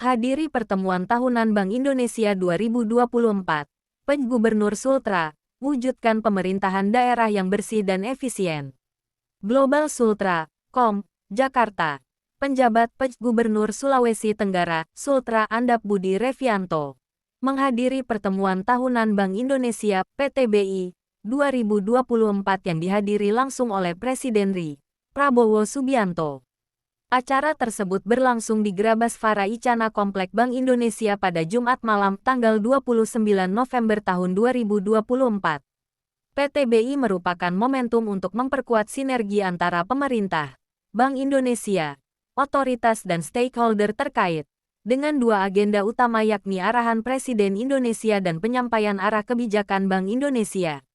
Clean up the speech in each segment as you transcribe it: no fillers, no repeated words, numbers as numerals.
Hadiri pertemuan tahunan Bank Indonesia 2024. PJ Gubernur Sultra, wujudkan pemerintahan daerah yang bersih dan efisien. Global Sultra, Com, Jakarta. Penjabat PJ Gubernur Sulawesi Tenggara, Sultra Andap Budi Revianto, menghadiri pertemuan tahunan Bank Indonesia (PTBI) 2024 yang dihadiri langsung oleh Presiden RI, Prabowo Subianto. Acara tersebut berlangsung di Grabasvara Icana Komplek Bank Indonesia pada Jumat malam tanggal 29 November tahun 2024. PTBI merupakan momentum untuk memperkuat sinergi antara pemerintah, Bank Indonesia, otoritas dan stakeholder terkait, dengan dua agenda utama yakni arahan Presiden Indonesia dan penyampaian arah kebijakan Bank Indonesia.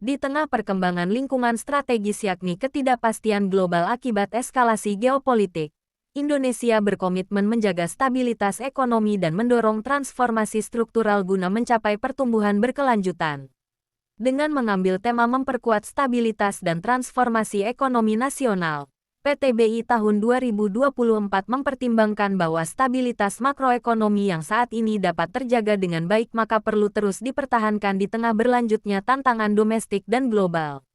Di tengah perkembangan lingkungan strategis yakni ketidakpastian global akibat eskalasi geopolitik, Indonesia berkomitmen menjaga stabilitas ekonomi dan mendorong transformasi struktural guna mencapai pertumbuhan berkelanjutan. Dengan mengambil tema memperkuat stabilitas dan transformasi ekonomi nasional, PTBI tahun 2024 mempertimbangkan bahwa stabilitas makroekonomi yang saat ini dapat terjaga dengan baik maka perlu terus dipertahankan di tengah berlanjutnya tantangan domestik dan global.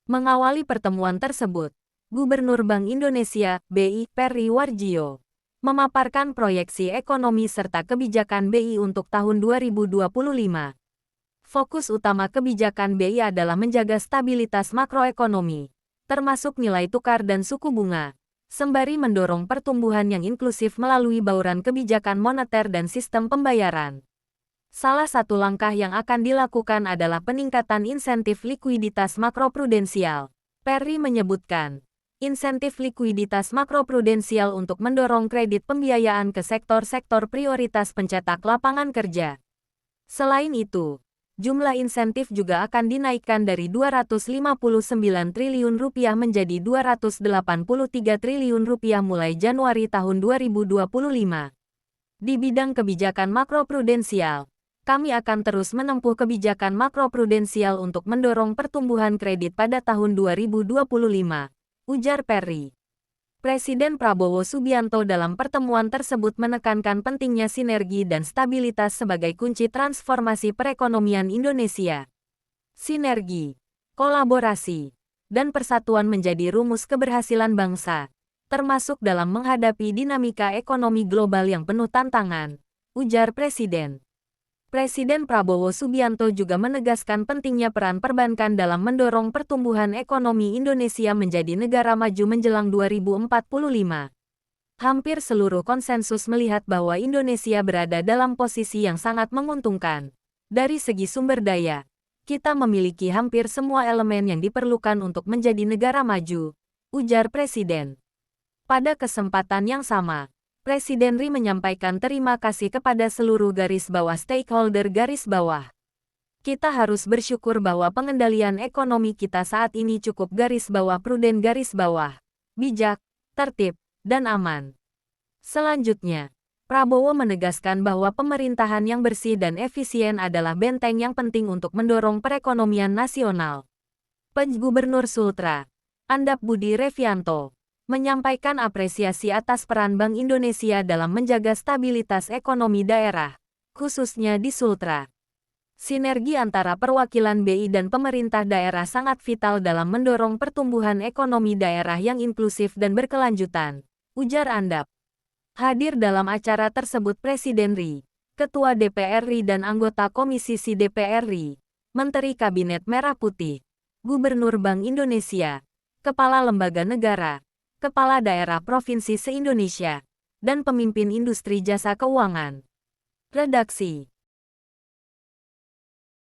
Mengawali pertemuan tersebut, Gubernur Bank Indonesia, BI, Peri Warjio, memaparkan proyeksi ekonomi serta kebijakan BI untuk tahun 2025. Fokus utama kebijakan BI adalah menjaga stabilitas makroekonomi, termasuk nilai tukar dan suku bunga, sembari mendorong pertumbuhan yang inklusif melalui bauran kebijakan moneter dan sistem pembayaran. Salah satu langkah yang akan dilakukan adalah peningkatan insentif likuiditas makroprudensial. Peri menyebutkan, insentif likuiditas makroprudensial untuk mendorong kredit pembiayaan ke sektor-sektor prioritas pencetak lapangan kerja. Selain itu, jumlah insentif juga akan dinaikkan dari Rp259 triliun menjadi Rp283 triliun mulai Januari tahun 2025. Di bidang kebijakan makroprudensial, kami akan terus menempuh kebijakan makroprudensial untuk mendorong pertumbuhan kredit pada tahun 2025, ujar Peri. Presiden Prabowo Subianto dalam pertemuan tersebut menekankan pentingnya sinergi dan stabilitas sebagai kunci transformasi perekonomian Indonesia. Sinergi, kolaborasi, dan persatuan menjadi rumus keberhasilan bangsa, termasuk dalam menghadapi dinamika ekonomi global yang penuh tantangan, ujar Presiden. Presiden Prabowo Subianto juga menegaskan pentingnya peran perbankan dalam mendorong pertumbuhan ekonomi Indonesia menjadi negara maju menjelang 2045. Hampir seluruh konsensus melihat bahwa Indonesia berada dalam posisi yang sangat menguntungkan. Dari segi sumber daya, kita memiliki hampir semua elemen yang diperlukan untuk menjadi negara maju, ujar Presiden. Pada kesempatan yang sama, Presiden RI menyampaikan terima kasih kepada seluruh stakeholder Kita harus bersyukur bahwa pengendalian ekonomi kita saat ini cukup pruden bijak, tertib, dan aman. Selanjutnya, Prabowo menegaskan bahwa pemerintahan yang bersih dan efisien adalah benteng yang penting untuk mendorong perekonomian nasional. PJ Gubernur Sultra, Andap Budi Revianto, menyampaikan apresiasi atas peran Bank Indonesia dalam menjaga stabilitas ekonomi daerah, khususnya di Sultra. Sinergi antara perwakilan BI dan pemerintah daerah sangat vital dalam mendorong pertumbuhan ekonomi daerah yang inklusif dan berkelanjutan, ujar Andap. Hadir dalam acara tersebut Presiden RI, Ketua DPR RI dan anggota Komisi Si DPR RI, Menteri Kabinet Merah Putih, Gubernur Bank Indonesia, Kepala Lembaga Negara, Kepala Daerah Provinsi se-Indonesia, dan pemimpin industri jasa keuangan. Redaksi